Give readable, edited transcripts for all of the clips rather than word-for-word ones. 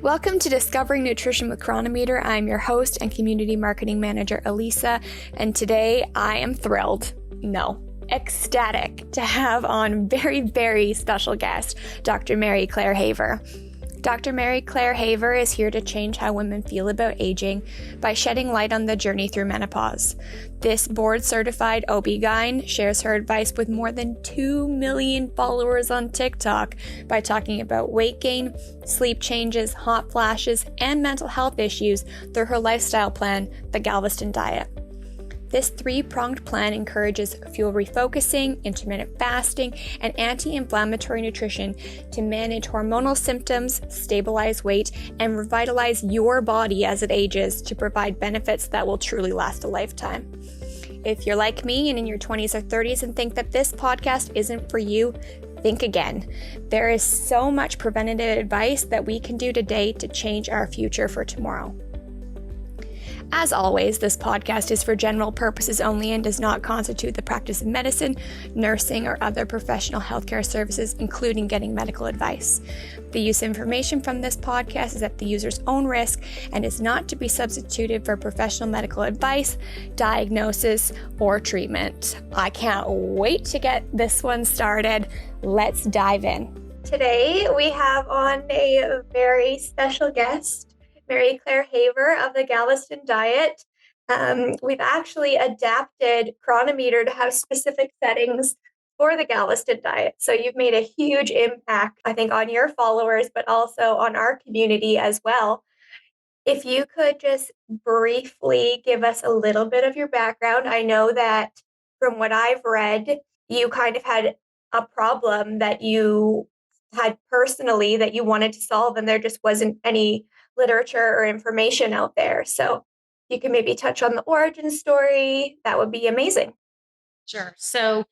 Welcome to Discovering Nutrition with Chronometer. I'm your host and community marketing manager, Elisa, and today I am thrilled, ecstatic to have on very, very special guest, Dr. Mary Claire Haver. Dr. Mary Claire Haver is here to change how women feel about aging by shedding light on the journey through menopause. This board-certified OB-GYN shares her advice with more than 2 million followers on TikTok by talking about weight gain, sleep changes, hot flashes, and mental health issues through her lifestyle plan, the Galveston Diet. This 3-pronged plan encourages fuel refocusing, intermittent fasting, and anti-inflammatory nutrition to manage hormonal symptoms, stabilize weight, and revitalize your body as it ages to provide benefits that will truly last a lifetime. If you're like me and in your 20s or 30s and think that this podcast isn't for you, think again. There is so much preventative advice that we can do today to change our future for tomorrow. As always, this podcast is for general purposes only and does not constitute the practice of medicine, nursing, or other professional healthcare services, including getting medical advice. The use of information from this podcast is at the user's own risk and is not to be substituted for professional medical advice, diagnosis, or treatment. I can't wait to get this one started. Let's dive in. Today, we have on a very special guest, Mary Claire Haver of the Galveston Diet. We've actually adapted Chronometer to have specific settings for the Galveston Diet. So you've made a huge impact, I think, on your followers, but also on our community as well. If you could just briefly give us a little bit of your background. I know that from what I've read, you kind of had a problem that you had personally that you wanted to solve, and there just wasn't any literature or information out there. So you can maybe touch on the origin story. That would be amazing. Sure. So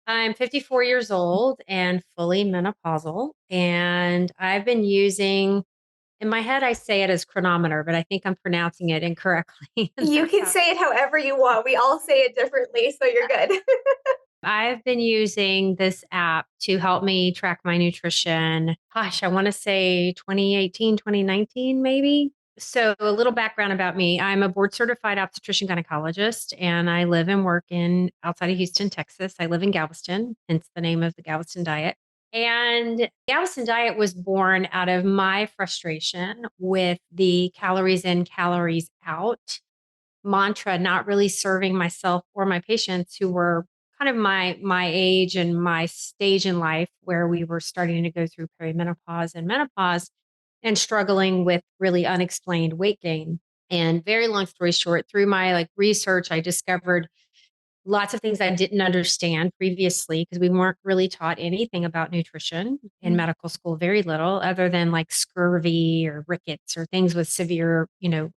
I'm 54 years old and fully menopausal. And I've been using, in my head, I say it as Chronometer, but I think I'm pronouncing it incorrectly. You can say it however you want. We all say it differently, so you're good. I've been using this app to help me track my nutrition. Gosh, I want to say 2018, 2019, maybe. So a little background about me. I'm a board certified obstetrician gynecologist and I live and work in outside of Houston, Texas. I live in Galveston, hence the name of the Galveston Diet. And Galveston Diet was born out of my frustration with the calories in, calories out mantra, not really serving myself or my patients who were kind of my age and my stage in life where we were starting to go through perimenopause and menopause and struggling with really unexplained weight gain. And very long story short, through my research, I discovered lots of things I didn't understand previously because we weren't really taught anything about nutrition in medical school, very little other than scurvy or rickets or things with severe,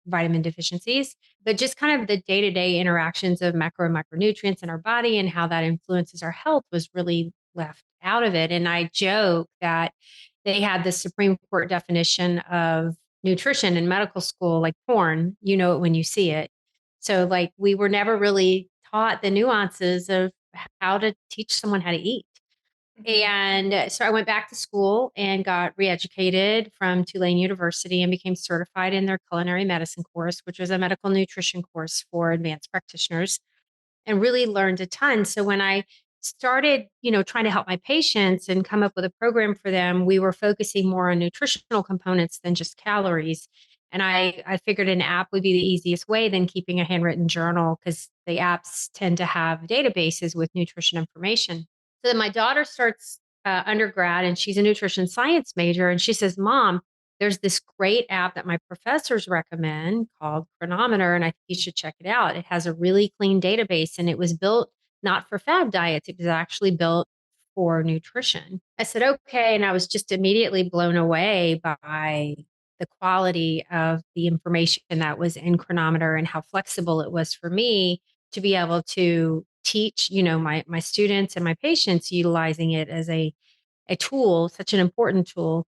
vitamin deficiencies. But just kind of the day-to-day interactions of macro and micronutrients in our body and how that influences our health was really left out of it. And I joke that they had the Supreme Court definition of nutrition in medical school, like porn, you know it when you see it. So we were never really taught the nuances of how to teach someone how to eat. And so I went back to school and got re-educated from Tulane University and became certified in their culinary medicine course, which was a medical nutrition course for advanced practitioners, and really learned a ton. So when I started, trying to help my patients and come up with a program for them, we were focusing more on nutritional components than just calories. And I figured an app would be the easiest way than keeping a handwritten journal because the apps tend to have databases with nutrition information. So then my daughter starts undergrad and she's a nutrition science major. And she says, Mom, there's this great app that my professors recommend called Chronometer, and I think you should check it out. It has a really clean database and it was built not for fad diets. It was actually built for nutrition. I said, okay. And I was just immediately blown away by the quality of the information that was in Chronometer and how flexible it was for me to be able to teach, my students and my patients utilizing it as a tool, such an important tool,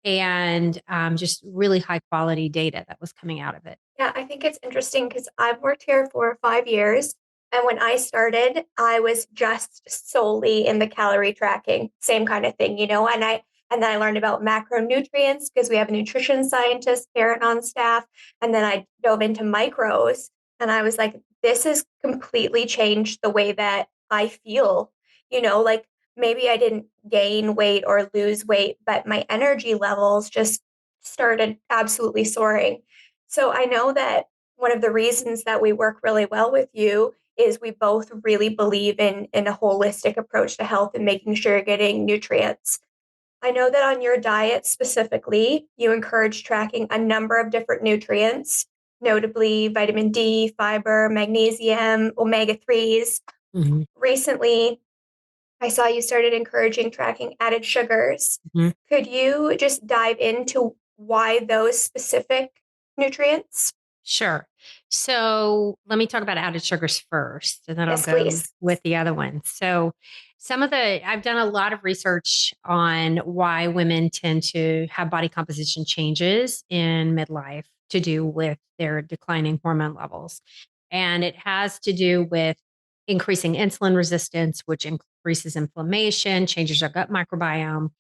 and just really high quality data that was coming out of it. Yeah, I think it's interesting because I've worked here for 5 years. And when I started, I was just solely in the calorie tracking, same kind of thing, and And then I learned about macronutrients because we have a nutrition scientist, Karen, on staff. And then I dove into micros and I was like, this has completely changed the way that I feel. Like maybe I didn't gain weight or lose weight, but my energy levels just started absolutely soaring. So I know that one of the reasons that we work really well with you is we both really believe in a holistic approach to health and making sure you're getting nutrients. I know that on your diet specifically, you encourage tracking a number of different nutrients, notably vitamin D, fiber, magnesium, omega 3s. Mhm. Recently, I saw you started encouraging tracking added sugars. Mhm. Could you just dive into why those specific nutrients? Sure. So let me talk about added sugars first, and then I'll Yes, go please. with the other ones. So I've done a lot of research on why women tend to have body composition changes in midlife to do with their declining hormone levels. And it has to do with increasing insulin resistance, which increases inflammation, changes our gut microbiome.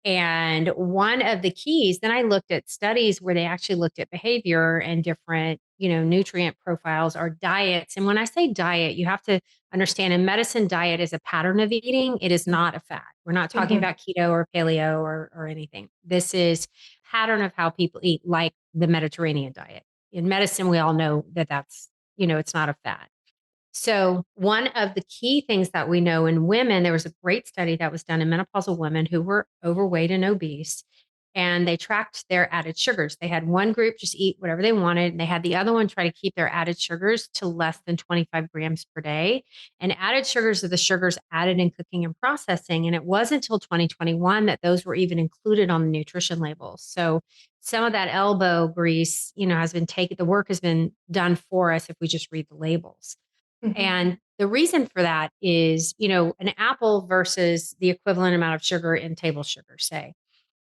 And one of the keys, then I looked at studies where they actually looked at behavior and different, nutrient profiles or diets. And when I say diet, you have to understand in medicine, diet is a pattern of eating. It is not a fad. We're not talking Mhm. about keto or paleo or anything. This is pattern of how people eat, like the Mediterranean diet. In medicine, we all know that that's, it's not a fad. So, one of the key things that we know in women, there was a great study that was done in menopausal women who were overweight and obese, and they tracked their added sugars. They had one group just eat whatever they wanted, and they had the other one try to keep their added sugars to less than 25 grams per day. And added sugars are the sugars added in cooking and processing. And it wasn't until 2021 that those were even included on the nutrition labels. So, some of that elbow grease, has been taken, the work has been done for us if we just read the labels. Mhm. And the reason for that is, an apple versus the equivalent amount of sugar in table sugar, say.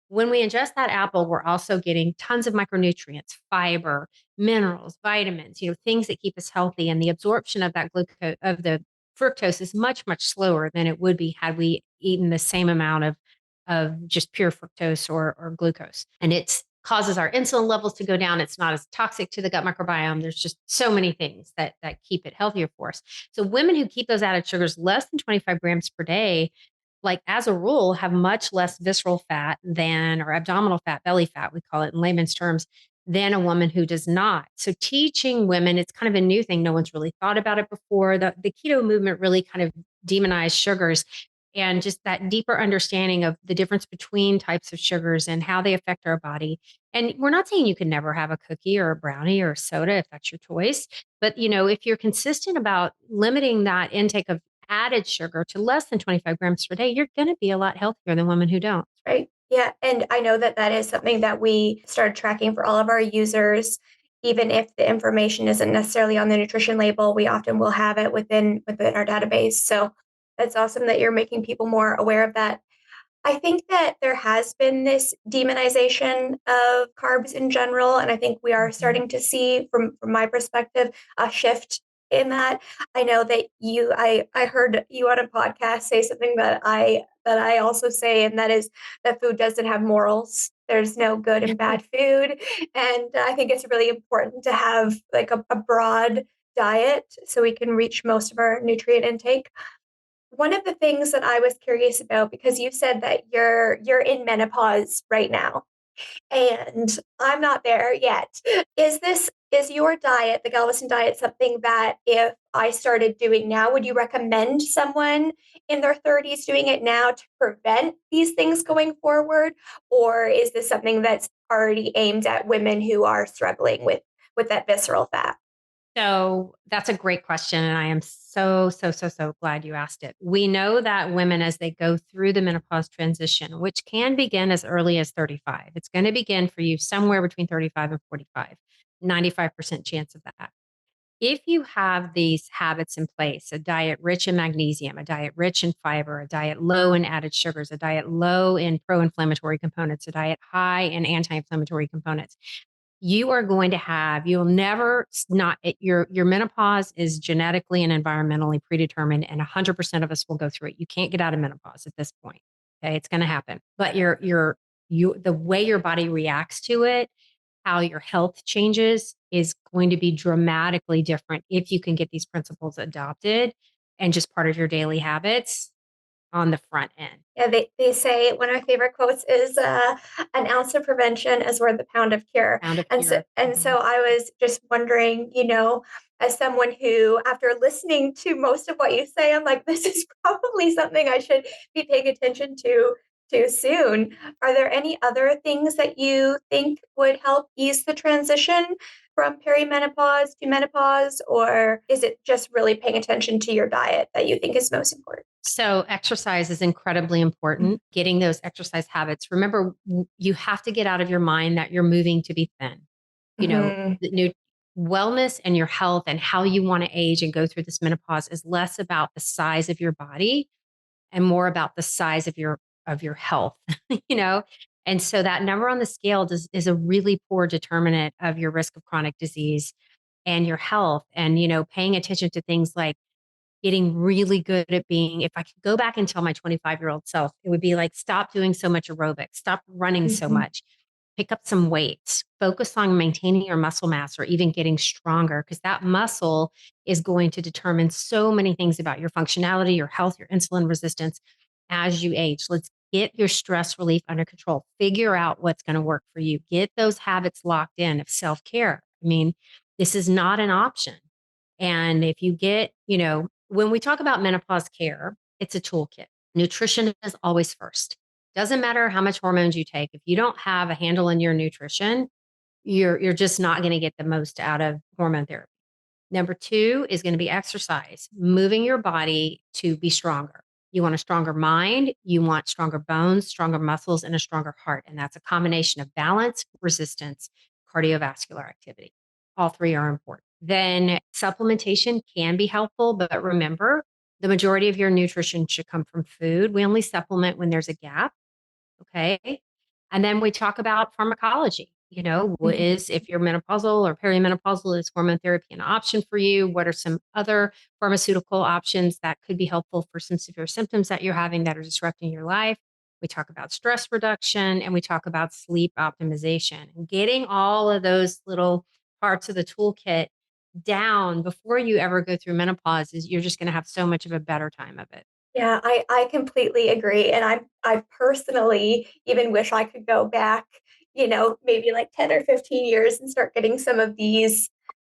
When we ingest that apple, we're also getting tons of micronutrients, fiber, minerals, vitamins, things that keep us healthy. And the absorption of that glucose, of the fructose, is much, much slower than it would be had we eaten the same amount of just pure fructose or glucose. And it causes our insulin levels to go down. It's not as toxic to the gut microbiome. There's just so many things that keep it healthier for us. So women who keep those added sugars less than 25 grams per day, like as a rule, have much less visceral fat than, or abdominal fat, belly fat, we call it in layman's terms, than a woman who does not. So teaching women, it's kind of a new thing. No one's really thought about it before. The keto movement really kind of demonized sugars, and just that deeper understanding of the difference between types of sugars and how they affect our body. And we're not saying you can never have a cookie or a brownie or a soda if that's your choice. But, if you're consistent about limiting that intake of added sugar to less than 25 grams per day, you're going to be a lot healthier than women who don't. Right. Yeah. And I know that that is something that we started tracking for all of our users. Even if the information isn't necessarily on the nutrition label, we often will have it within our database. So that's awesome that you're making people more aware of that. I think that there has been this demonization of carbs in general, and I think we are Mhm. starting to see, from my perspective, a shift in that. I know that I heard you on a podcast say something that I also say, and that is that food doesn't have morals. There's no good and bad food, and I think it's really important to have like a broad diet so we can reach most of our nutrient intake. One of the things that I was curious about, because you said that you're in menopause right now, and I'm not there yet. Is your diet, the Galveston diet, something that if I started doing now, would you recommend someone in their 30s doing it now to prevent these things going forward? Or is this something that's already aimed at women who are struggling with that visceral fat? So that's a great question. And I am so, so, so, so glad you asked it. We know that women, as they go through the menopause transition, which can begin as early as 35, it's going to begin for you somewhere between 35 and 45, 95% chance of that. If you have these habits in place, a diet rich in magnesium, a diet rich in fiber, a diet low in added sugars, a diet low in pro inflammatory components, a diet high in anti inflammatory components, you'll never not your menopause is genetically and environmentally predetermined, and 100% of us will go through it. You can't get out of menopause at this point. Okay. It's going to happen, but the way your body reacts to it, how your health changes is going to be dramatically different if you can get these principles adopted and just part of your daily habits on the front end. Yeah, they say one of my favorite quotes is an ounce of prevention is worth a pound of cure. Pound of And so cure. and Mhm. so I was just wondering, as someone who, after listening to most of what you say, I'm like, this is probably something I should be paying attention to soon. Are there any other things that you think would help ease the transition from perimenopause to menopause, or is it just really paying attention to your diet that you think is most important? So exercise is incredibly important. Getting those exercise habits. Remember, you have to get out of your mind that you're moving to be thin. You know, Mhm. the new wellness and your health and how you want to age and go through this menopause is less about the size of your body and more about the size of your health, you know? And so that number on the scale is a really poor determinant of your risk of chronic disease and your health. And, paying attention to things like getting really good at being, if I could go back and tell my 25-year-old self, it would be like, stop doing so much aerobics, stop running so Mhm. much, pick up some weights, focus on maintaining your muscle mass or even getting stronger, because that muscle is going to determine so many things about your functionality, your health, your insulin resistance as you age. Let's get your stress relief under control. Figure out what's going to work for you. Get those habits locked in of self care. I mean, this is not an option. And if you get, when we talk about menopause care, it's a toolkit. Nutrition is always first. Doesn't matter how much hormones you take. If you don't have a handle in your nutrition, you're just not going to get the most out of hormone therapy. Number two is going to be exercise, moving your body to be stronger. You want a stronger mind, you want stronger bones, stronger muscles, and a stronger heart. And that's a combination of balance, resistance, cardiovascular activity. All three are important. Then supplementation can be helpful, but remember, the majority of your nutrition should come from food. We only supplement when there's a gap. Okay. And then we talk about pharmacology. What Mhm. is, if you're menopausal or perimenopausal, is hormone therapy an option for you? What are some other pharmaceutical options that could be helpful for some severe symptoms that you're having that are disrupting your life? We talk about stress reduction and we talk about sleep optimization and getting all of those little parts of the toolkit down before you ever go through menopause is you're just going to have so much of a better time of it. Yeah, I completely agree. And I personally even wish I could go back, maybe like 10 or 15 years and start getting some of these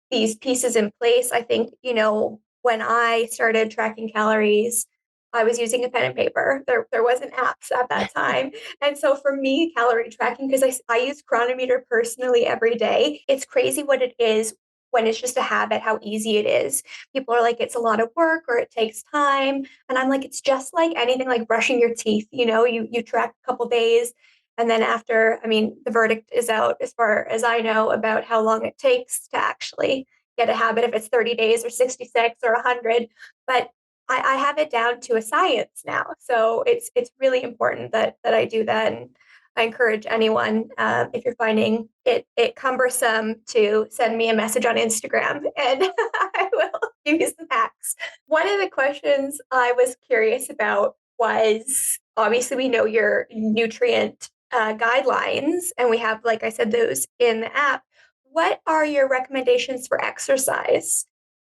pieces in place. I think, when I started tracking calories, I was using a pen and paper. There wasn't apps at that time. And so for me, calorie tracking, because I use Chronometer personally every day, it's crazy what it is when it's just a habit, how easy it is. People are like, it's a lot of work or it takes time. And I'm like, it's just like anything like brushing your teeth. You track a couple days. And then after, I mean, the verdict is out as far as I know about how long it takes to actually get a habit, if it's 30 days or 66 or 100. But I have it down to a science now. So it's really important that I do that. And I encourage anyone, if you're finding it cumbersome, to send me a message on Instagram and I will give you some hacks. One of the questions I was curious about was, obviously we know your nutrient guidelines, and we have, like I said, those in the app. What are your recommendations for exercise?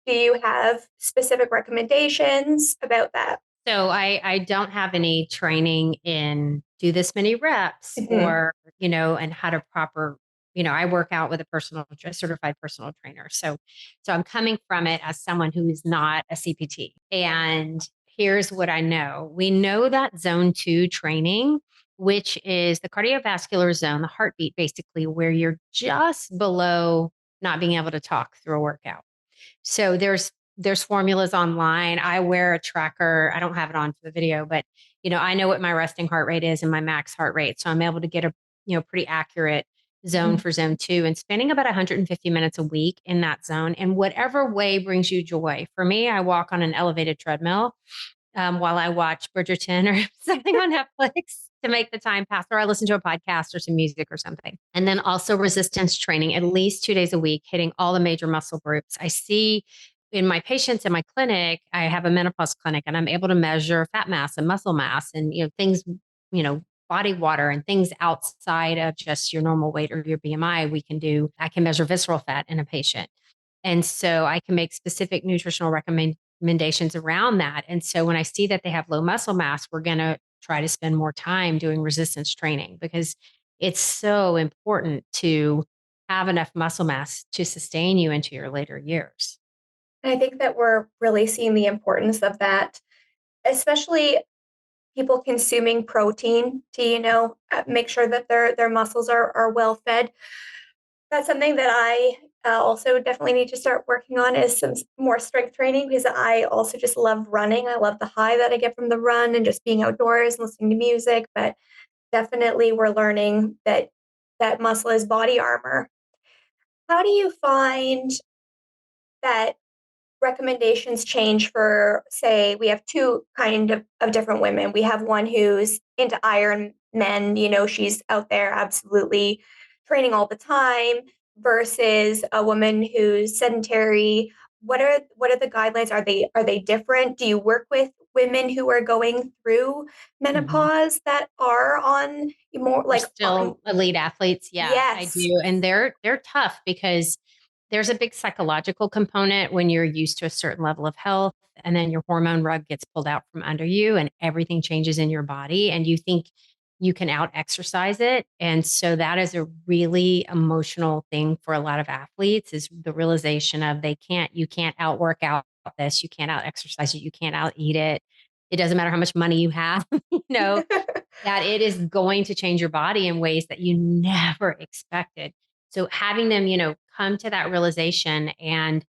Do you have specific recommendations about that? So I don't have any training in do this many reps Mhm. or, and how to proper, I work out with a certified personal trainer. So I'm coming from it as someone who is not a CPT. And here's what I know. We know that zone 2 training, which is the cardiovascular zone, the heartbeat, basically, where you're just below not being able to talk through a workout. So there's formulas online. I wear a tracker. I don't have it on for the video, but I know what my resting heart rate is and my max heart rate. So I'm able to get a, pretty accurate zone Mhm. for zone 2 and spending about 150 minutes a week in that zone in whatever way brings you joy. For me, I walk on an elevated treadmill while I watch Bridgerton or something on Netflix to make the time pass, or I listen to a podcast or some music or something. And then also resistance training at least 2 days a week, hitting all the major muscle groups. I see in my patients in my clinic, I have a menopause clinic and I'm able to measure fat mass and muscle mass and, things body water and things outside of just your normal weight or your BMI, I can measure visceral fat in a patient. And so I can make specific nutritional recommendations around that. And so when I see that they have low muscle mass, we're going to try to spend more time doing resistance training because it's so important to have enough muscle mass to sustain you into your later years. And I think that we're really seeing the importance of that, especially people consuming protein to, make sure that their muscles are well fed. That's something that I also definitely need to start working on is some more strength training because I also just love running. I love the high that I get from the run and just being outdoors, listening to music. But definitely, we're learning that muscle is body armor. How do you find that recommendations change for, say, we have two kind of different women? We have one who's into Iron Men, she's out there absolutely training all the time, versus a woman who's sedentary. What are the guidelines? Are they different? Do you work with women who are going through Mhm. menopause that are on more They're like on? still elite athletes. Yeah, I Yes. do. And they're tough because there's a big psychological component when you're used to a certain level of health and then your hormone rug gets pulled out from under you and everything changes in your body and you think you can out exercise it. And so that is a really emotional thing for a lot of athletes is the realization of you can't outwork out this, you can't out exercise it, you can't out eat it. It doesn't matter how much money you have, that it is going to change your body in ways that you never expected. So having them, come to that realization, and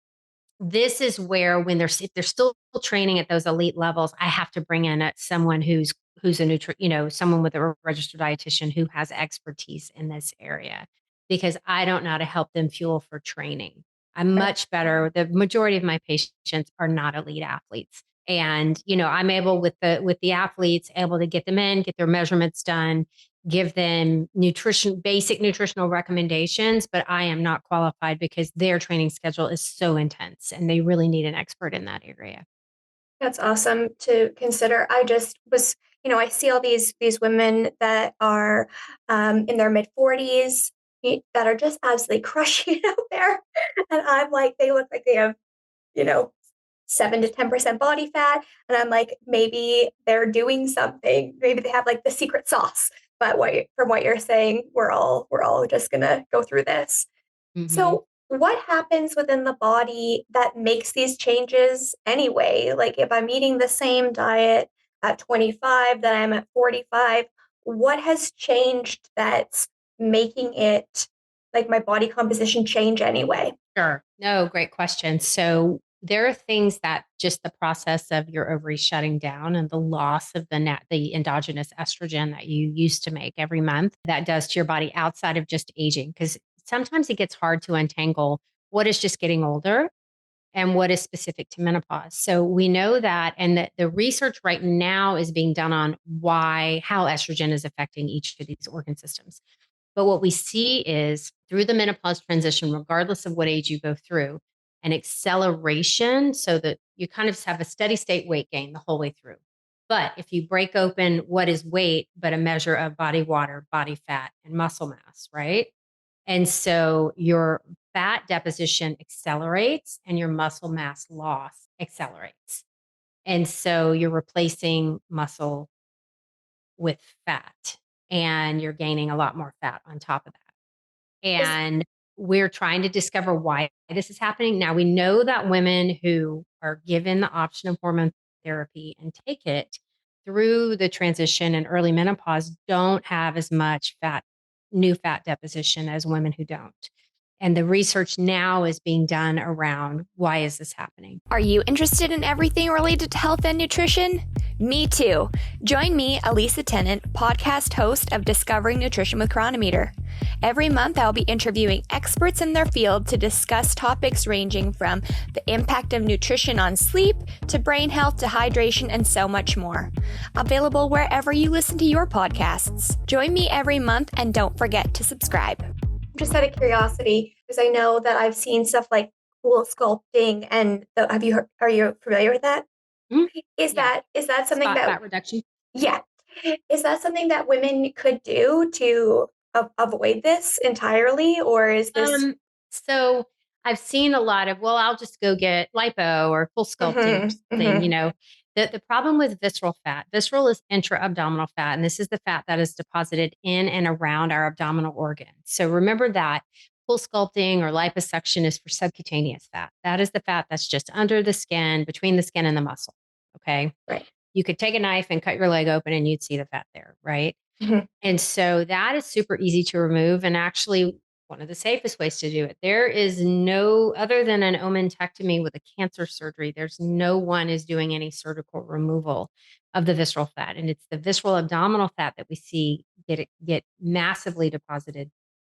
this is where when if they're still training at those elite levels, I have to bring in someone who's someone with a registered dietitian who has expertise in this area because I don't know how to help them fuel for training. I'm much better. The majority of my patients are not elite athletes. And, I'm able with the athletes, able to get them in, get their measurements done, give them basic nutritional recommendations, but I am not qualified because their training schedule is so intense and they really need an expert in that area. That's awesome to consider. I just was, I see all these women that are in their mid 40s that are just absolutely crushing it out there, and I'm like, they look like they have, you know, 7 to 10% body fat, and I'm like, maybe they're doing something. Maybe they have like the secret sauce. But from what you're saying, we're all just gonna go through this. Hmm. So, what happens within the body that makes these changes anyway? Like, if I'm eating the same diet at 25 that I'm at 45, what has changed that's making it like my body composition change anyway? Sure. No, great question. So there are things that just the process of your ovaries shutting down and the loss of the endogenous estrogen that you used to make every month that does to your body outside of just aging. Because sometimes it gets hard to untangle what is just getting older and what is specific to menopause. So we know that, and that the research right now is being done on how estrogen is affecting each of these organ systems. But what we see is through the menopause transition, regardless of what age you go through, an acceleration so that you kind of have a steady state weight gain the whole way through. But if you break open what is weight, but a measure of body water, body fat, and muscle mass, right? And so your fat deposition accelerates and your muscle mass loss accelerates. And so you're replacing muscle with fat and you're gaining a lot more fat on top of that. Is And we're trying to discover why this is happening. Now, we know that women who are given the option of hormone therapy and take it through the transition and early menopause don't have as much new fat deposition as women who don't. And the research now is being done around why is this happening? Are you interested in everything related to health and nutrition? Me too. Join me, Elisa Tennant, podcast host of Discovering Nutrition with Chronometer. Every month, I'll be interviewing experts in their field to discuss topics ranging from the impact of nutrition on sleep to brain health to hydration and so much more. Available wherever you listen to your podcasts. Join me every month and don't forget to subscribe. Just out of curiosity, because I know that I've seen stuff like cool sculpting, and are you familiar with that? Mhm. Is Yeah. that something Spot that, fat reduction. yeah, Is that something that women could do to avoid this entirely, or is this? Um, so I've seen a lot of, well, I'll just go get lipo or full sculpting or Hmm. something, Hmm. The problem with visceral is intra-abdominal fat, and this is the fat that is deposited in and around our abdominal organs. So remember that full sculpting or liposuction is for subcutaneous fat. That is the fat that's just under the skin, between the skin and the muscle. Okay. Right. You could take a knife and cut your leg open and you'd see the fat there, right? Hmm. And so that is super easy to remove and actually one of the safest ways to do it. There is no, other than an omentectomy with a cancer surgery, there's no one is doing any surgical removal of the visceral fat. And it's the visceral abdominal fat that we see get massively deposited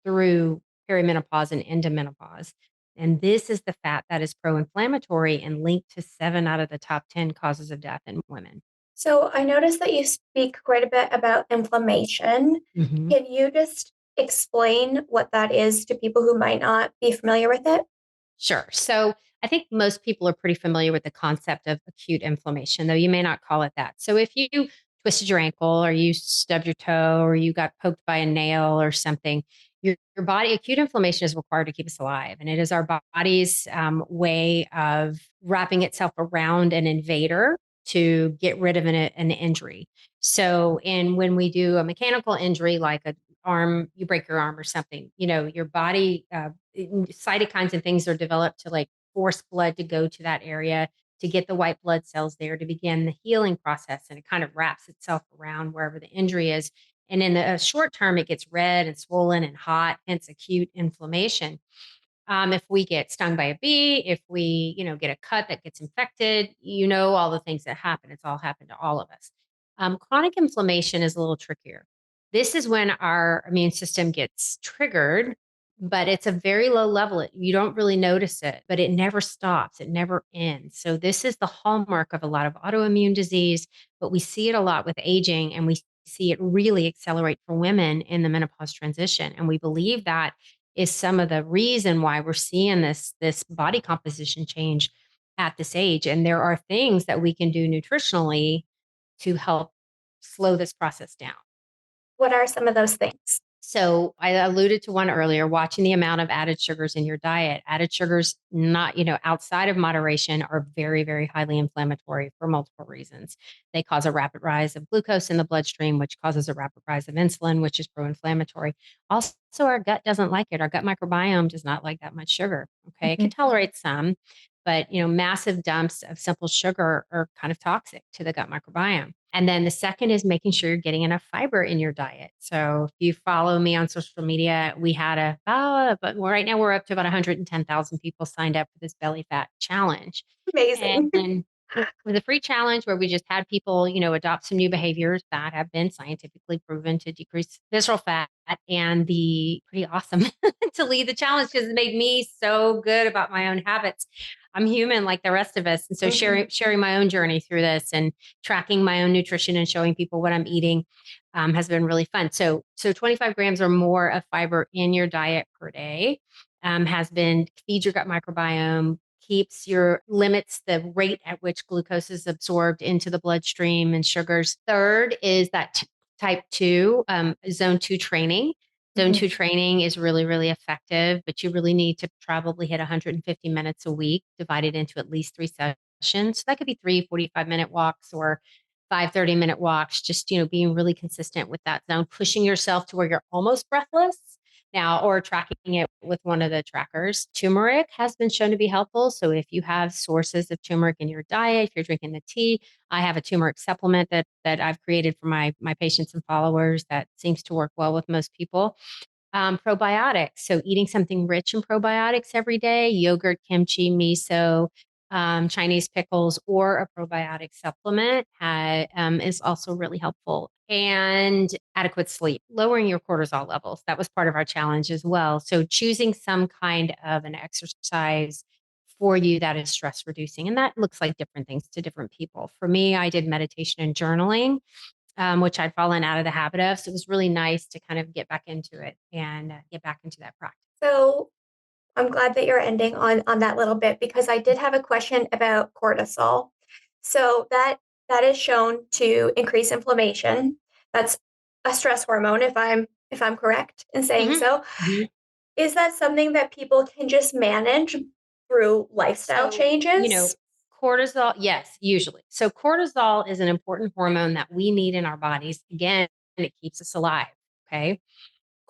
through perimenopause and into menopause. And this is the fat that is pro-inflammatory and linked to 7 out of the top 10 causes of death in women. So I noticed that you speak quite a bit about inflammation. Mhm. Can you just explain what that is to people who might not be familiar with it? Sure. So I think most people are pretty familiar with the concept of acute inflammation, though you may not call it that. So if you twisted your ankle or you stubbed your toe or you got poked by a nail or something, your body, acute inflammation is required to keep us alive. And it is our body's way of wrapping itself around an invader to get rid of an injury. So, when we do a mechanical injury like a arm, you break your arm or something, your body cytokines and things are developed to like force blood to go to that area to get the white blood cells there to begin the healing process. And it kind of wraps itself around wherever the injury is. And in the short term, it gets red and swollen and hot, hence acute inflammation. If we get stung by a bee, if we, get a cut that gets infected, all the things that happen. It's all happened to all of us. Chronic inflammation is a little trickier. This is when our immune system gets triggered, but it's a very low level. You don't really notice it, but it never stops. It never ends. So this is the hallmark of a lot of autoimmune disease, but we see it a lot with aging, and we see it really accelerate for women in the menopause transition. And we believe that is some of the reason why we're seeing this body composition change at this age. And there are things that we can do nutritionally to help slow this process down. What are some of those things? So I alluded to one earlier, watching the amount of added sugars in your diet. Added sugars, not, outside of moderation, are very, very highly inflammatory for multiple reasons. They cause a rapid rise of glucose in the bloodstream, which causes a rapid rise of insulin, which is pro-inflammatory. Also, our gut doesn't like it. Our gut microbiome does not like that much sugar. Okay. It can Mhm. tolerate some, but massive dumps of simple sugar are kind of toxic to the gut microbiome. And then the second is making sure you're getting enough fiber in your diet. So if you follow me on social media, we had but right now we're up to about 110,000 people signed up for this belly fat challenge. Amazing. And with a free challenge where we just had people, adopt some new behaviors that have been scientifically proven to decrease visceral fat, and the pretty awesome to lead the challenge because it made me so good about my own habits. I'm human like the rest of us. And so Mhm. sharing my own journey through this and tracking my own nutrition and showing people what I'm eating has been really fun. So 25 grams or more of fiber in your diet per day has been feed your gut microbiome, keeps your limits the rate at which glucose is absorbed into the bloodstream and sugars. Third is that type 2 zone 2 training. Zone Mhm. 2 training is really, really effective, but you really need to probably hit 150 minutes a week, divided into at least 3 sessions. So that could be 3 45-minute walks or 5 30-minute walks, just, being really consistent with that zone, pushing yourself to where you're almost breathless now, or tracking it with one of the trackers. Turmeric has been shown to be helpful. So if you have sources of turmeric in your diet, if you're drinking the tea, I have a turmeric supplement that I've created for my patients and followers that seems to work well with most people. Probiotics. So eating something rich in probiotics every day, yogurt, kimchi, miso, Chinese pickles, or a probiotic supplement is also really helpful. And adequate sleep, lowering your cortisol levels. That was part of our challenge as well. So choosing some kind of an exercise for you that is stress reducing. And that looks like different things to different people. For me, I did meditation and journaling, which I'd fallen out of the habit of. So it was really nice to kind of get back into it and get back into that practice. So I'm glad that you're ending on that little bit because I did have a question about cortisol. So that is shown to increase inflammation. That's a stress hormone if I'm correct in saying Hmm. so. Hmm. Is that something that people can just manage through lifestyle So, changes? cortisol, yes, usually. So, cortisol is an important hormone that we need in our bodies. Again, it keeps us alive. Okay.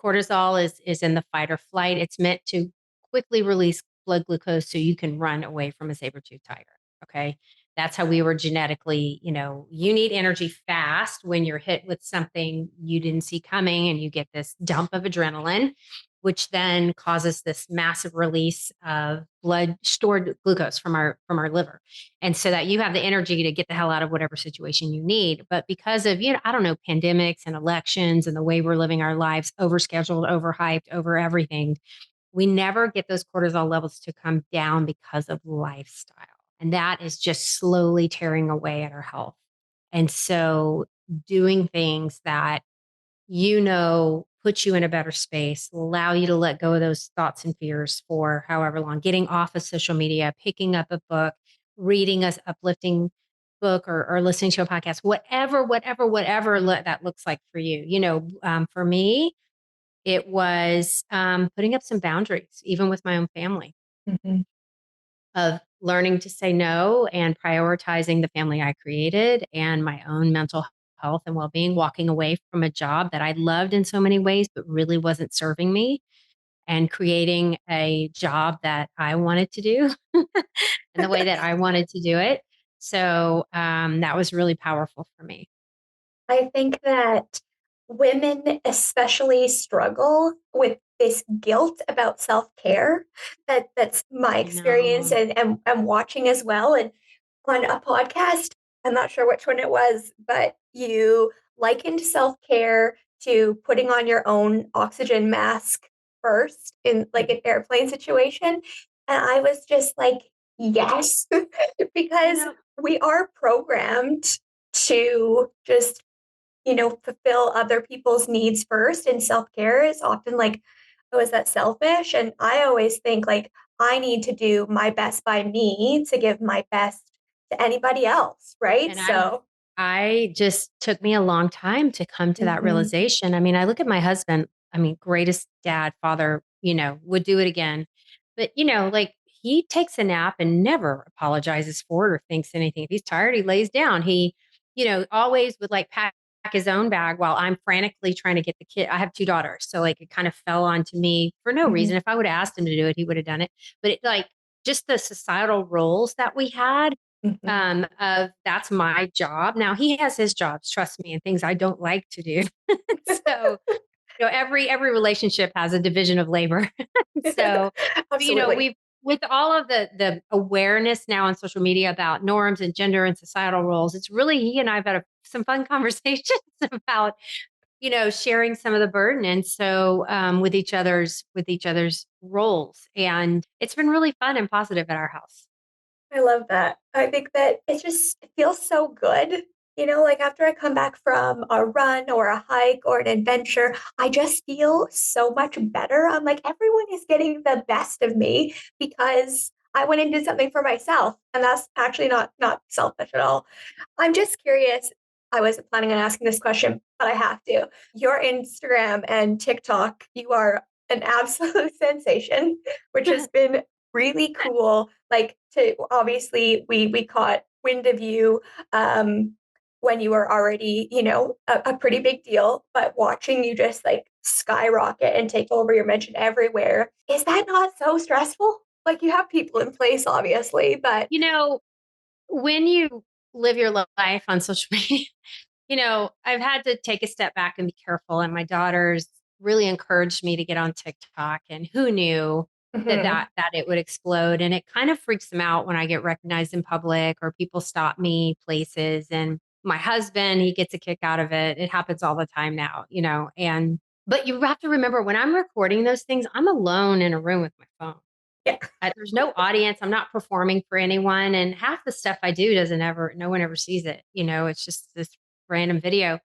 Cortisol is in the fight or flight. It's meant to quickly release blood glucose so you can run away from a saber-tooth tiger. Okay. That's how we were genetically, you need energy fast when you're hit with something you didn't see coming and you get this dump of adrenaline, which then causes this massive release of blood stored glucose from our liver. And so that you have the energy to get the hell out of whatever situation you need. But because of, I don't know, pandemics and elections and the way we're living our lives, overscheduled, overhyped, over everything, we never get those cortisol levels to come down because of lifestyle. And that is just slowly tearing away at our health. And so doing things that put you in a better space, allow you to let go of those thoughts and fears for however long, getting off of social media, picking up a book, reading a uplifting book or listening to a podcast, whatever that looks like for you. For me, it was putting up some boundaries, even with my own family, Mhm. of learning to say no and prioritizing the family I created and my own mental health and well being, walking away from a job that I loved in so many ways, but really wasn't serving me, and creating a job that I wanted to do and the way that I wanted to do it. So that was really powerful for me. I think that women especially struggle with this guilt about self-care. That's my I experience know. and watching as well. And on a podcast, I'm not sure which one it was, but you likened self-care to putting on your own oxygen mask first in like an airplane situation. And I was just like, yes, You because know, we are programmed to just fulfill other people's needs first. And self care is often like, oh, is that selfish? And I always think like, I need to do my best by me to give my best to anybody else. Right. and I just took me a long time to come to that Mhm, realization. I mean, I look at my husband, I mean, greatest dad, father, would do it again. But, like he takes a nap and never apologizes for it or thinks anything. If he's tired, he lays down. He, always would like pack his own bag while I'm frantically trying to get the kid. I have two daughters. So like it kind of fell onto me for no mhm, reason. If I would have asked him to do it, he would have done it. But it like just the societal roles that we had, mhm. of that's my job. Now he has his jobs, trust me, and things I don't like to do. So, every relationship has a division of labor. So, but, Absolutely. we've with all of the awareness now on social media about norms and gender and societal roles, it's really he and I've had some fun conversations about sharing some of the burden, and so with each other's roles, and it's been really fun and positive at our house. I love that. I think that it feels so good. Like after I come back from a run or a hike or an adventure, I just feel so much better. I'm like, everyone is getting the best of me because I went and did something for myself. And that's actually not selfish at all. I'm just curious. I wasn't planning on asking this question, but I have to. Your Instagram and TikTok, you are an absolute sensation, which has been really cool. Like to obviously we caught wind of you when you were already, a pretty big deal, but watching you just like skyrocket and take over your mention everywhere, is that not so stressful? Like you have people in place, obviously, but you know when you live your life on social media, I've had to take a step back and be careful. And my daughters really encouraged me to get on TikTok. And who knew that mhm, that it would explode? And it kind of freaks them out when I get recognized in public or people stop me places. And my husband, he gets a kick out of it. It happens all the time now, And but you have to remember when I'm recording those things, I'm alone in a room with my phone. yeah, There's no audience. I'm not performing for anyone. And half the stuff I do no one ever sees it. It's just this random video.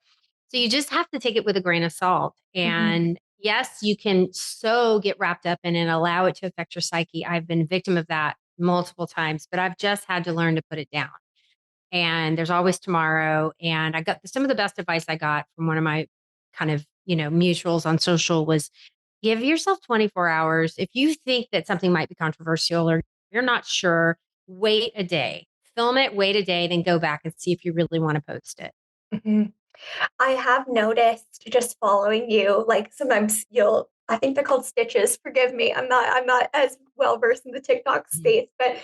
So you just have to take it with a grain of salt. mhm. And yes, you can so get wrapped up in it and allow it to affect your psyche. I've been a victim of that multiple times, but I've just had to learn to put it down and there's always tomorrow. And I got some of the best advice I got from one of my kind of, mutuals on social was give yourself 24 hours. If you think that something might be controversial or you're not sure, wait a day, film it, wait a day, then go back and see if you really want to post it. Mhm. I have noticed just following you, like sometimes I think they're called stitches. Forgive me. I'm not as well versed in the TikTok Mhm. space, but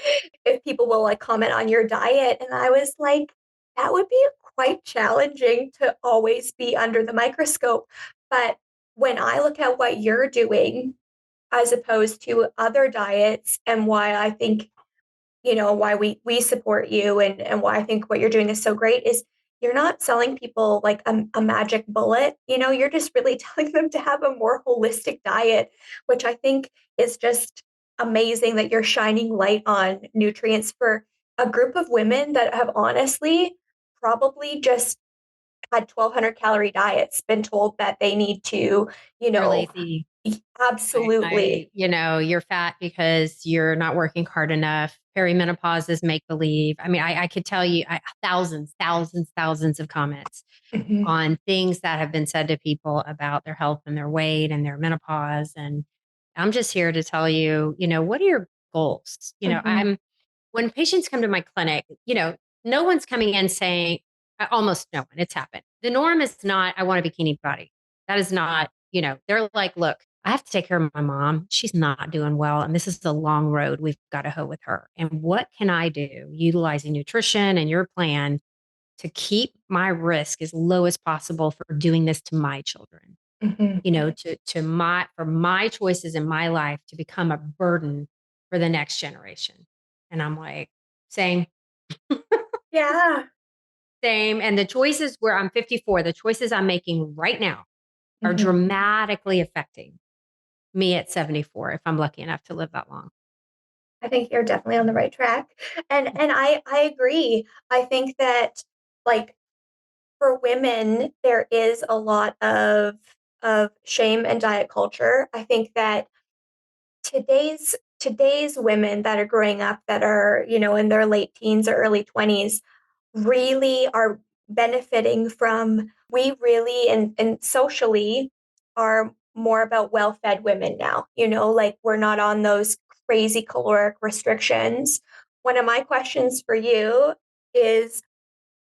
if people will like comment on your diet, and I was like, that would be quite challenging to always be under the microscope. But when I look at what you're doing as opposed to other diets and why I think why we support you and why I think what you're doing is so great is you're not selling people like a magic bullet. You're just really telling them to have a more holistic diet, which I think is just amazing that you're shining light on nutrients for a group of women that have honestly probably just had 1,200 calorie diets, been told that they need to, you You're know, lazy. absolutely. You're fat because you're not working hard enough. Perimenopause is make believe. I mean, I could tell you thousands of comments Mhm, on things that have been said to people about their health and their weight and their menopause. And I'm just here to tell you, what are your goals? mhm, When patients come to my clinic, no one's coming in saying, almost no one, it's happened. The norm is not, I want a bikini body. That is not, they're like, look, I have to take care of my mom. She's not doing well. And this is a long road. We've got to hoe with her. And what can I do utilizing nutrition and your plan to keep my risk as low as possible for doing this to my children? mhm. For my choices in my life to become a burden for the next generation. And I'm like, same, Yeah. same. And the choices where I'm 54, the choices I'm making right now are Mhm. dramatically affecting me at 74 if I'm lucky enough to live that long. I think you're definitely on the right track. And I agree. I think that like for women there is a lot of shame and diet culture. I think that today's women that are growing up that are, in their late teens or early 20s really are benefiting from we really and socially are more about well-fed women now. Like we're not on those crazy caloric restrictions. One of my questions for you is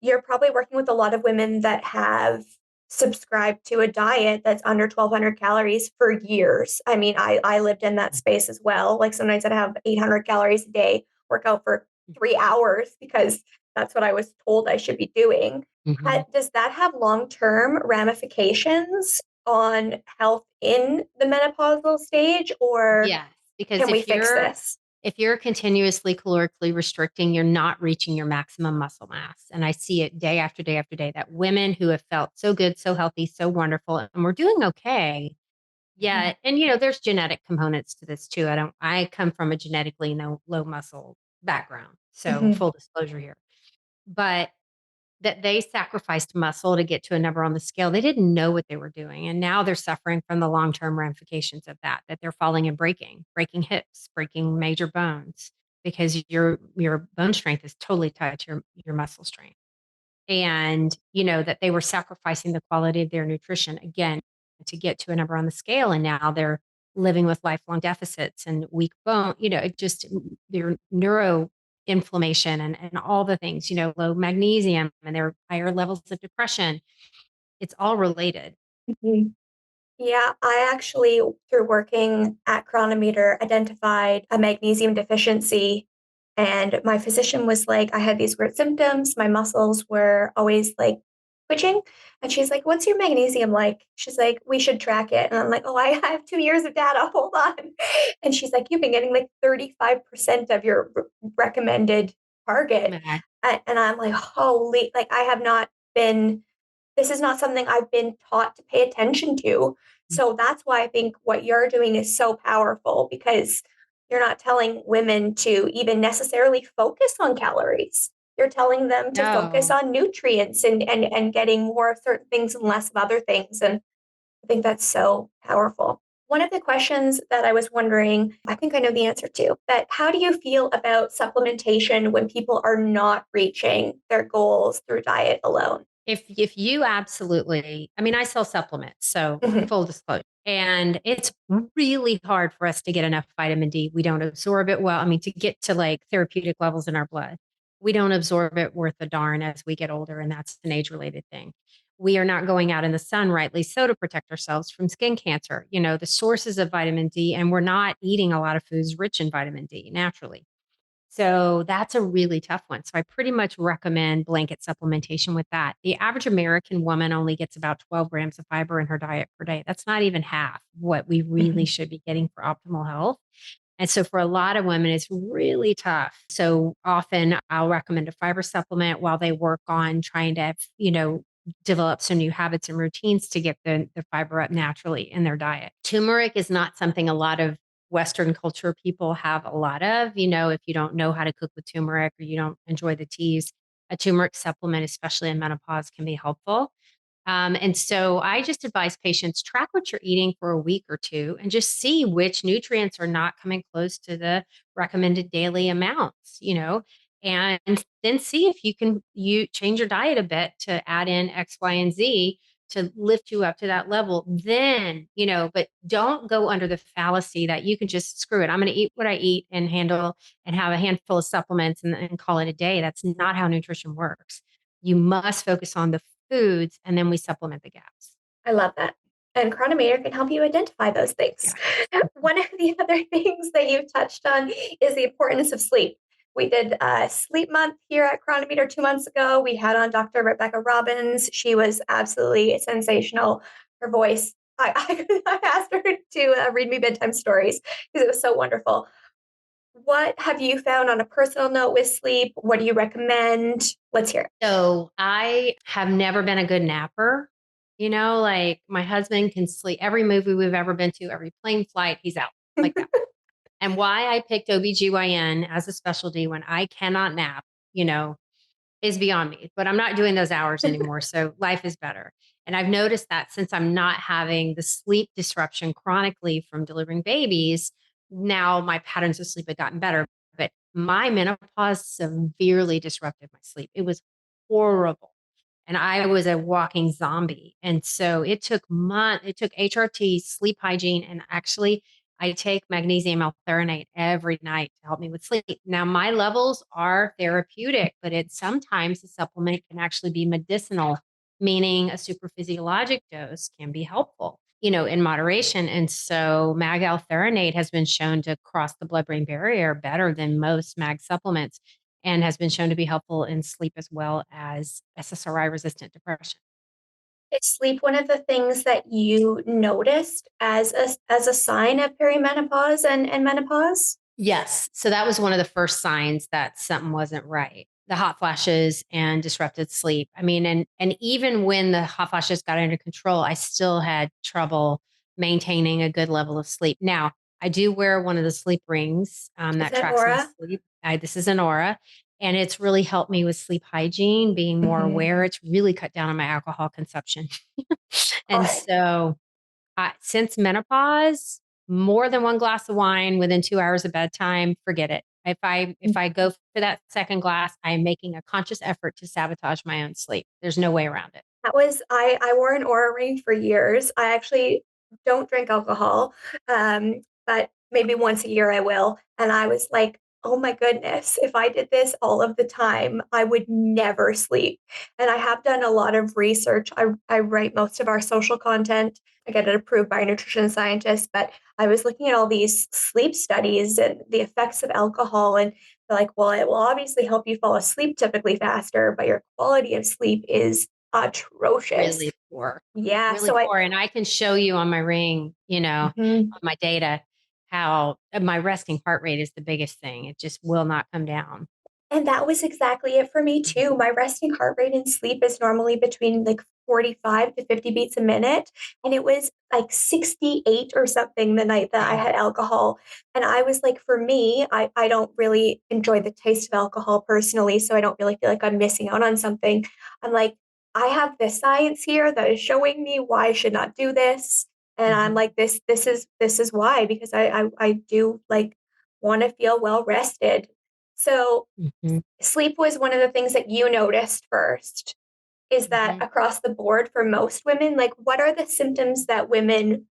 you're probably working with a lot of women that have subscribed to a diet that's under 1,200 calories for years. I mean, I lived in that space as well. Like sometimes I'd have 800 calories a day, work out for 3 hours because that's what I was told I should be doing. Mhm. Does that have long-term ramifications on health in the menopausal stage, or Yes, because can we fix this? if you're continuously calorically restricting, you're not reaching your maximum muscle mass. And I see it day after day after day that women who have felt so good, so healthy, so wonderful, and we're doing okay. Mhm, Yeah, and there's genetic components to this too. I come from a genetically low muscle background. So mhm, full disclosure here. But that they sacrificed muscle to get to a number on the scale. They didn't know what they were doing. And now they're suffering from the long-term ramifications of that they're falling and breaking hips, breaking major bones because your bone strength is totally tied to your muscle strength. And, that they were sacrificing the quality of their nutrition again to get to a number on the scale. And now they're living with lifelong deficits and weak bone, it just their neuro inflammation and all the things, low magnesium and their higher levels of depression. It's all related. mhm. Yeah, I actually, through working at Chronometer, identified a magnesium deficiency. And my physician was like, I had these weird symptoms. My muscles were always like twitching. And she's like, what's your magnesium like? She's like, we should track it. And I'm like, oh, I have 2 years of data. Hold on. And she's like, you've been getting like 35% of your recommended target. Mac. And I'm like, holy, like I have not been this is not something I've been taught to pay attention to. So that's why I think what you're doing is so powerful because you're not telling women to even necessarily focus on calories. You're telling them to focus No. on nutrients and getting more of certain things and less of other things. And I think that's so powerful. One of the questions that I was wondering, I think I know the answer to, but how do you feel about supplementation when people are not reaching their goals through diet alone? If you absolutely, I mean, I sell supplements, so Mhm. full disclosure. And it's really hard for us to get enough vitamin D. We don't absorb it well. I mean, to get to like therapeutic levels in our blood, we don't absorb it worth a darn as we get older, and that's an age-related thing. We are not going out in the sun, rightly so, to protect ourselves from skin cancer. You know, the sources of vitamin D, and we're not eating a lot of foods rich in vitamin D naturally. So that's a really tough one. So I pretty much recommend blanket supplementation with that. The average American woman only gets about 12 grams of fiber in her diet per day. That's not even half what we really Mhm. should be getting for optimal health. And so for a lot of women, it's really tough. So often I'll recommend a fiber supplement while they work on trying to, develop some new habits and routines to get the fiber up naturally in their diet. Turmeric is not something a lot of Western culture people have a lot of. You know, if you don't know how to cook with turmeric or you don't enjoy the teas, a turmeric supplement, especially in menopause, can be helpful. And so I just advise patients track what you're eating for a week or two and just see which nutrients are not coming close to the recommended daily amounts, and then see if you change your diet a bit to add in X, Y, and Z to lift you up to that level. Then, but don't go under the fallacy that you can just screw it. I'm going to eat what I eat and handle and have a handful of supplements and call it a day. That's not how nutrition works. You must focus on the foods, and then we supplement the gaps. I love that. And Chronometer can help you identify those things. Yeah. One of the other things that you've touched on is the importance of sleep. We did a sleep month here at Chronometer 2 months ago. We had on Dr. Rebecca Robbins. She was absolutely sensational. Her voice, I asked her to read me bedtime stories because it was so wonderful. What have you found on a personal note with sleep? What do you recommend? Let's hear it. So I have never been a good napper. Like my husband can sleep every movie we've ever been to, every plane flight, he's out like that. And why I picked OBGYN as a specialty when I cannot nap, you know, is beyond me, but I'm not doing those hours anymore. So life is better. And I've noticed that since I'm not having the sleep disruption chronically from delivering babies, now my patterns of sleep have gotten better. But my menopause severely disrupted my sleep. It was horrible. And I was a walking zombie. And so it took months, it took HRT, sleep hygiene, and actually I take magnesium L-threonate every night to help me with sleep. Now, my levels are therapeutic, but it sometimes a supplement can actually be medicinal, meaning a super physiologic dose can be helpful, in moderation. And so mag L-threonate has been shown to cross the blood-brain barrier better than most mag supplements and has been shown to be helpful in sleep as well as SSRI resistant depression. Is sleep one of the things that you noticed as a sign of perimenopause and menopause? Yes. So that was one of the first signs that something wasn't right. The hot flashes and disrupted sleep. I mean, and even when the hot flashes got under control, I still had trouble maintaining a good level of sleep. Now, I do wear one of the sleep rings Is that that tracks my Aura? sleep. This is an Aura, and it's really helped me with sleep hygiene, being more Mhm. aware. It's really cut down on my alcohol consumption. And Oh, so since menopause, more than one glass of wine within 2 hours of bedtime, forget it. If I go for that second glass, I am making a conscious effort to sabotage my own sleep. There's no way around it. that was I wore an Aura ring for years. I actually don't drink alcohol, but maybe once a year I will. And I was like, oh my goodness, if I did this all of the time, I would never sleep. And I have done a lot of research. I write most of our social content. I get it approved by a nutrition scientist, but I was looking at all these sleep studies and the effects of alcohol, and they're like, well, it will obviously help you fall asleep typically faster, but your quality of sleep is atrocious. Really poor, Yeah. really So I, poor. And I can show you on my ring, Mhm. on my data, how my resting heart rate is the biggest thing. It just will not come down. And that was exactly it for me too. My resting heart rate in sleep is normally between like 45 to 50 beats a minute. And it was like 68 or something the night that I Yeah. had alcohol. And I was like, for me, I don't really enjoy the taste of alcohol personally. So I don't really feel like I'm missing out on something. I'm like, I have this science here that is showing me why I should not do this. And I'm Mhm. like, this is why, because I do like want to feel well rested. So Mhm. sleep was one of the things that you noticed first. Is that Mhm. across the board for most women? Like, what are the symptoms that women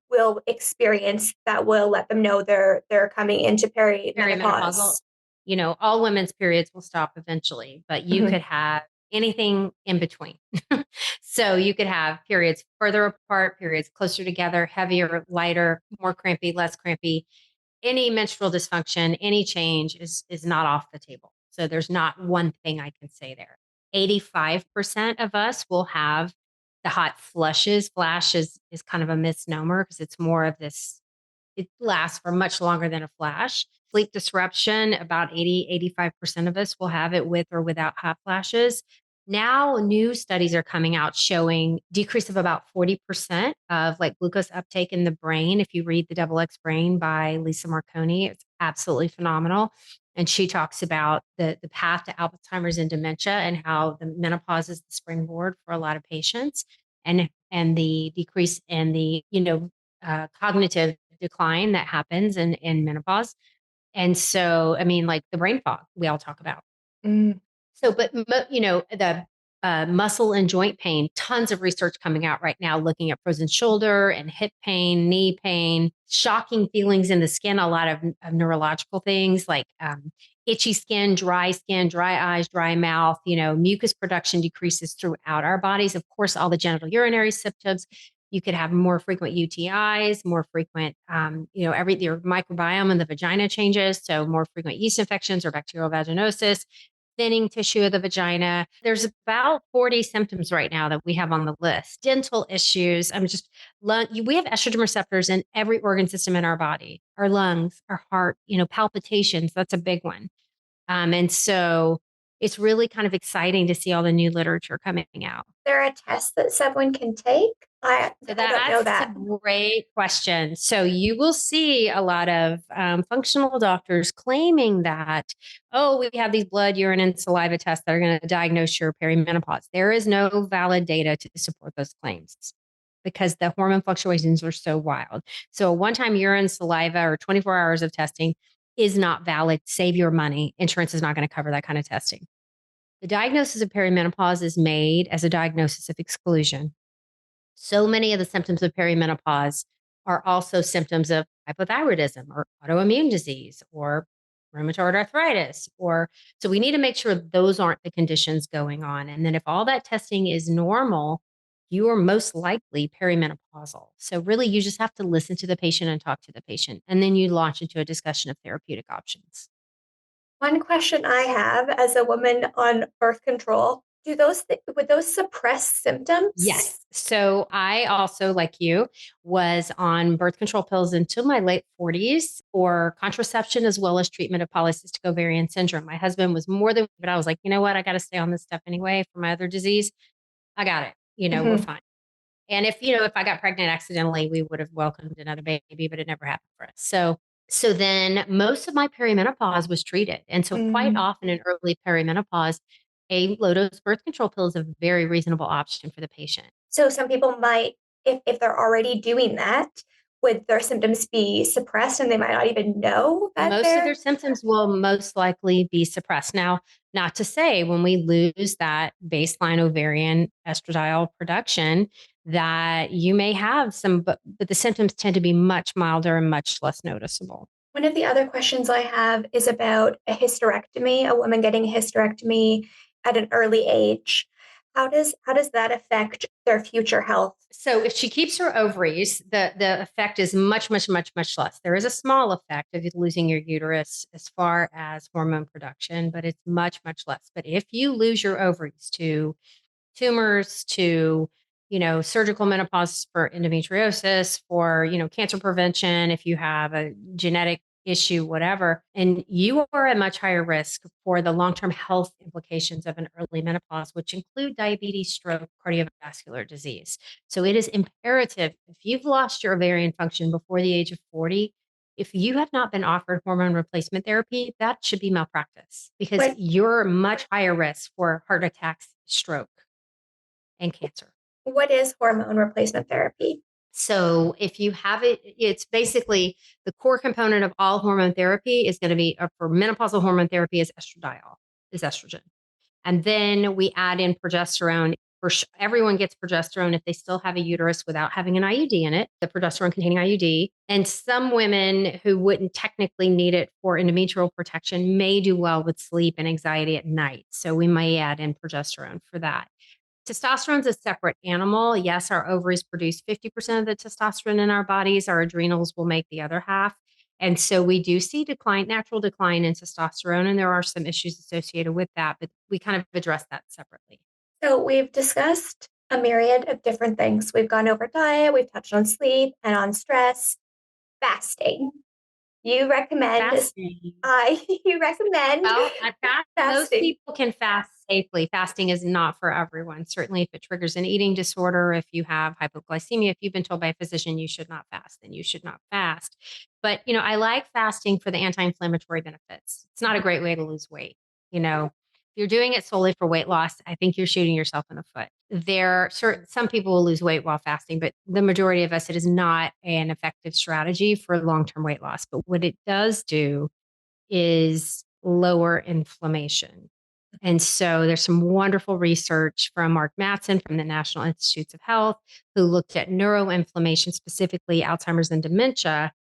will experience that will let them know they're coming into Perimenopausal, perimenopause? all women's periods will stop eventually, but you Mhm. could have anything in between. So you could have periods further apart, periods closer together, heavier, lighter, more crampy, less crampy. Any menstrual dysfunction, any change is not off the table. So there's not one thing I can say there. 85% of us will have the hot flushes. Flash is kind of a misnomer because it's more of this, it lasts for much longer than a flash. Sleep disruption, about 85% of us will have it with or without hot flashes. Now, new studies are coming out showing decrease of about 40% of like glucose uptake in the brain. If you read The Double X Brain by Lisa Marconi, it's absolutely phenomenal. And she talks about the path to Alzheimer's and dementia and how the menopause is the springboard for a lot of patients and the decrease in the, cognitive decline that happens in menopause. And so, I mean, like the brain fog we all talk about. Mm. So, but the muscle and joint pain, tons of research coming out right now looking at frozen shoulder and hip pain, knee pain, shocking feelings in the skin, a lot of neurological things like itchy skin, dry eyes, dry mouth, mucus production decreases throughout our bodies. Of course, all the genital urinary symptoms. You could have more frequent UTIs, more frequent, your microbiome in the vagina changes. So more frequent yeast infections or bacterial vaginosis, thinning tissue of the vagina. There's about 40 symptoms right now that we have on the list. Dental issues. We have estrogen receptors in every organ system in our body, our lungs, our heart, palpitations. That's a big one. And so it's really kind of exciting to see all the new literature coming out. There a test that someone can take? So I don't know that's a that. great question. So you will see a lot of functional doctors claiming that, oh, we have these blood, urine, and saliva tests that are going to diagnose your perimenopause. There is no valid data to support those claims because the hormone fluctuations are so wild. So one-time urine, saliva, or 24 hours of testing is not valid. Save your money. Insurance is not going to cover that kind of testing. The diagnosis of perimenopause is made as a diagnosis of exclusion. So many of the symptoms of perimenopause are also symptoms of hypothyroidism or autoimmune disease or rheumatoid arthritis. Or so we need to make sure those aren't the conditions going on. And then if all that testing is normal, you are most likely perimenopausal. So really you just have to listen to the patient and talk to the patient. And then you launch into a discussion of therapeutic options. One question I have as a woman on birth control, would those suppress symptoms? Yes. So I also, like you, was on birth control pills until my late 40s for contraception as well as treatment of polycystic ovarian syndrome. My husband was more than, but I was like, you know what? I got to stay on this stuff anyway for my other disease. I got it. We're Mhm. fine. And if I got pregnant accidentally, we would have welcomed another baby, but it never happened for us. So then most of my perimenopause was treated. And so quite Mm. often in early perimenopause, a low dose birth control pill is a very reasonable option for the patient. So some people might, if they're already doing that, would their symptoms be suppressed and they might not even know that Most of their they're. symptoms will most likely be suppressed. Now, not to say when we lose that baseline ovarian estradiol production that you may have some, but the symptoms tend to be much milder and much less noticeable. One of the other questions I have is about a hysterectomy, a woman getting a hysterectomy at an early age. How does that affect their future health? So if she keeps her ovaries, the effect is much, much, much, much less. There is a small effect of losing your uterus as far as hormone production, but it's much, much less. But if you lose your ovaries to tumors, to surgical menopause for endometriosis, for cancer prevention, if you have a genetic issue, whatever, and you are at much higher risk for the long-term health implications of an early menopause, which include diabetes, stroke, cardiovascular disease. So it is imperative if you've lost your ovarian function before the age of 40, if you have not been offered hormone replacement therapy, that should be malpractice because What you're much higher risk for heart attacks, stroke, and cancer. what is hormone replacement therapy? So if you have it, it's basically the core component of all hormone therapy is going to be for menopausal hormone therapy is estradiol, is estrogen. And then we add in progesterone. Everyone gets progesterone if they still have a uterus without having an IUD in it, the progesterone containing IUD. And some women who wouldn't technically need it for endometrial protection may do well with sleep and anxiety at night. So we may add in progesterone for that. Testosterone is a separate animal. Yes, our ovaries produce 50% of the testosterone in our bodies. Our adrenals will make the other half. And so we do see natural decline in testosterone, and there are some issues associated with that, but we kind of address that separately. So we've discussed a myriad of different things. We've gone over diet, we've touched on sleep and on stress, fasting. You recommend Fasting. you recommend Well, most fasting. people can fast safely. Fasting is not for everyone. Certainly, if it triggers an eating disorder, if you have hypoglycemia, if you've been told by a physician you should not fast, then you should not fast. But, I like fasting for the anti-inflammatory benefits. It's not a great way to lose weight. If you're doing it solely for weight loss, I think you're shooting yourself in the foot. Some people will lose weight while fasting, but the majority of us, it is not an effective strategy for long-term weight loss. But what it does do is lower inflammation. And so there's some wonderful research from Mark Mattson from the National Institutes of Health, who looked at neuroinflammation, specifically Alzheimer's and dementia,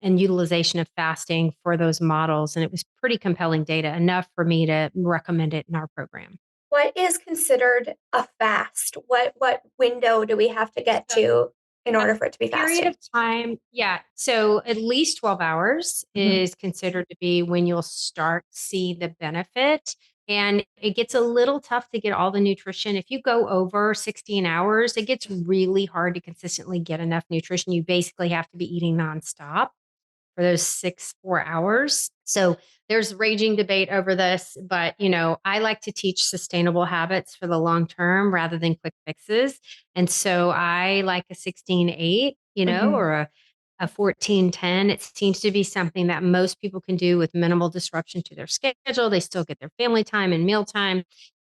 and utilization of fasting for those models. And it was pretty compelling data, enough for me to recommend it in our program. What is considered a fast? What window do we have to get to in order for it to be Period fasting? of time. Yeah. So at least 12 hours is considered to be when you'll start to see the benefit. And it gets a little tough to get all the nutrition. If you go over 16 hours, it gets really hard to consistently get enough nutrition. You basically have to be eating nonstop for those 4 hours. So there's raging debate over this, but I like to teach sustainable habits for the long term rather than quick fixes. And so I like a 16-8, or a 14-10. It seems to be something that most people can do with minimal disruption to their schedule. They still get their family time and meal time.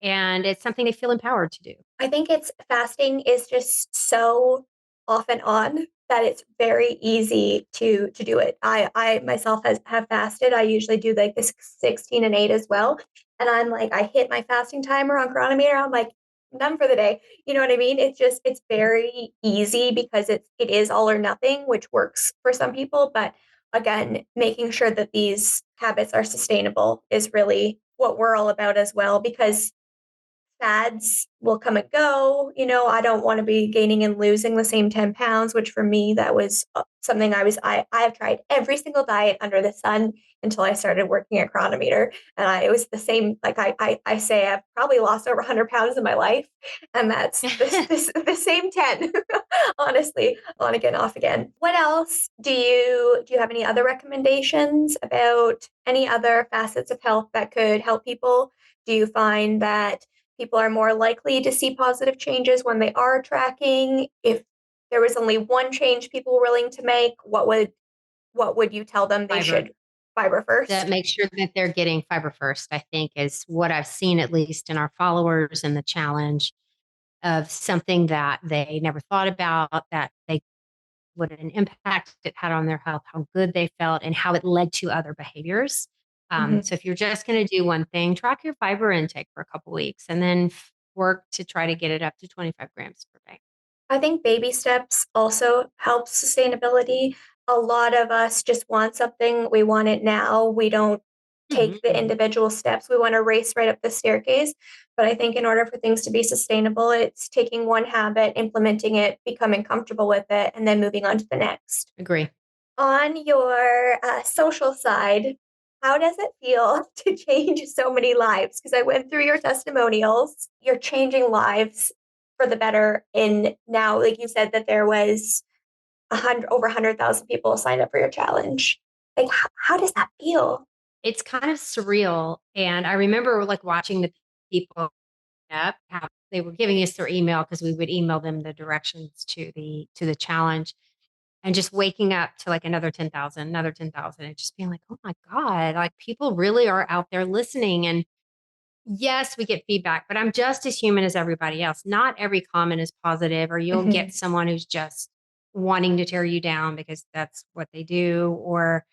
And it's something they feel empowered to do. I think it's fasting is just so off and on that it's very easy to do it. I myself have fasted. I usually do like this 16 and 8 as well. And I'm like, I hit my fasting timer on Chronometer. I'm like, done for the day. You know what I mean? It's very easy because it is all or nothing, which works for some people. But again, making sure that these habits are sustainable is really what we're all about as well, because fads will come and go. I don't want to be gaining and losing the same 10 pounds, which for me, that was something I have tried every single diet under the sun until I started working at Chronometer. And it was the same, like I say, I've probably lost over 100 pounds in my life. And that's the same 10, honestly, on again, off again. What else do you have any other recommendations about any other facets of health that could help people? Do you find that people are more likely to see positive changes when they are tracking? If there was only one change people were willing to make, what would you tell them they Fiber. should? Fiber That first. make sure that they're getting fiber first, I think, is what I've seen, at least in our followers, and the challenge of something that they never thought about, that they what an impact it had on their health, how good they felt, and how it led to other behaviors. Mhm. So if you're just going to do one thing, track your fiber intake for a couple weeks, and then work to try to get it up to 25 grams per day. I think baby steps also help sustainability. A lot of us just want something, we want it now. We don't take the Mhm. individual steps. We want to race right up the staircase. But I think in order for things to be sustainable, it's taking one habit, implementing it, becoming comfortable with it, and then moving on to the next. Agree. On your social side, how does it feel to change so many lives? Because I went through your testimonials. You're changing lives for the better. In now, like you said, that there was over 100,000 people signed up for your challenge. Like, how does that feel? It's kind of surreal. And I remember like watching the people up, how they were giving us their email, because we would email them the directions to the challenge, and just waking up to like another 10,000, another 10,000, and just being like, oh my God, like people really are out there listening. And yes, we get feedback, but I'm just as human as everybody else. Not every comment is positive, or you'll Mhm. get someone who's just wanting to tear you down because that's what they do, or,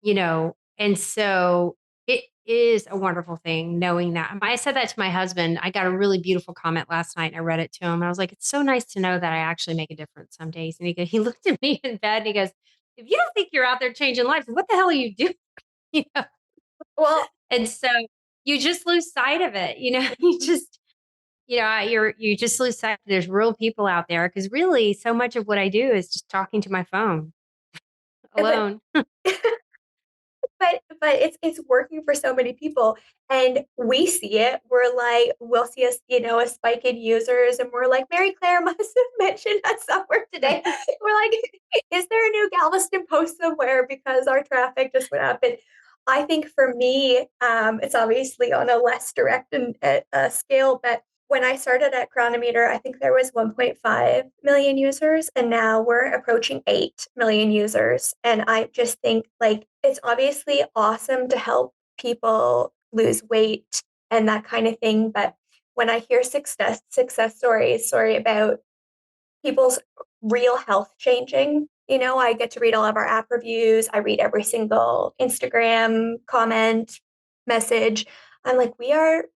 you know, and so it is a wonderful thing knowing that. I said that to my husband. I got a really beautiful comment last night and I read it to him. And I was like, it's so nice to know that I actually make a difference some days. And he looked at me in bed and he goes, if you don't think you're out there changing lives, what the hell are you doing? You know? Well, And so you just lose sight of it. You know, you just, you just lose sight. There's real people out there, because really so much of what I do is just talking to my phone but alone. but it's working for so many people, and we see it. We're like, we'll see a spike in users, and we're like, Mary Claire must have mentioned us somewhere today. We're like, is there a new Galveston post somewhere, because our traffic just went up. And I think for me, it's obviously on a less direct and scale, but when I started at Chronometer, I think there was 1.5 million users, and now we're approaching 8 million users. And I just think, like, it's obviously awesome to help people lose weight and that kind of thing. But when I hear success stories, sorry, about people's real health changing. I get to read all of our app reviews. I read every single Instagram comment, message. I'm like, we are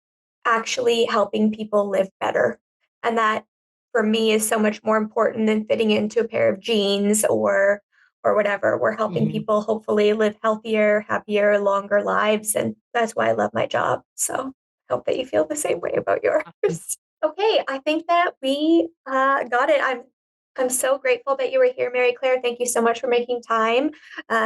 actually helping people live better. And that for me is so much more important than fitting into a pair of jeans or whatever. We're helping Mhm. people hopefully live healthier, happier, longer lives. And that's why I love my job. So I hope that you feel the same way about yours. Awesome. Okay, I think that we got it. I'm so grateful that you were here, Mary Claire. Thank you so much for making time.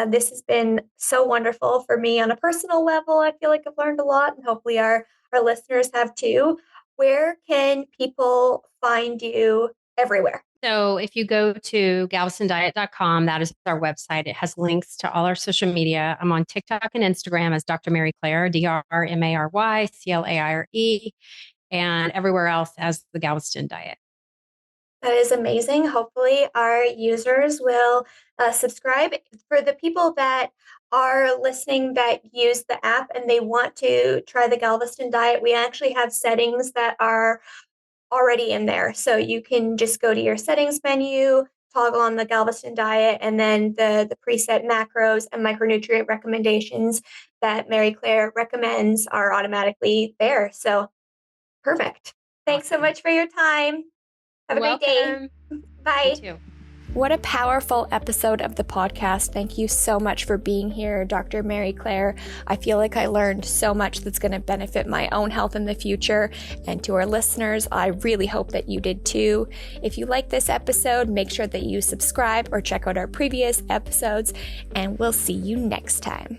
This has been so wonderful for me on a personal level. I feel like I've learned a lot, and hopefully our listeners have too. Where can people find you everywhere? So if you go to galvestondiet.com, that is our website. It has links to all our social media. I'm on TikTok and Instagram as Dr. Mary Claire, DrMaryClaire, and everywhere else as the Galveston Diet. That is amazing. Hopefully, our users will subscribe. For the people that are listening that use the app and they want to try the Galveston diet, we actually have settings that are already in there. So you can just go to your settings menu, toggle on the Galveston diet, and then the preset macros and micronutrient recommendations that Mary Claire recommends are automatically there. So perfect. Thanks so Awesome. much for your time. Have You're a great day. welcome. You Bye. too. What a powerful episode of the podcast. Thank you so much for being here, Dr. Mary Claire. I feel like I learned so much that's going to benefit my own health in the future. And to our listeners, I really hope that you did too. If you like this episode, make sure that you subscribe or check out our previous episodes, and we'll see you next time.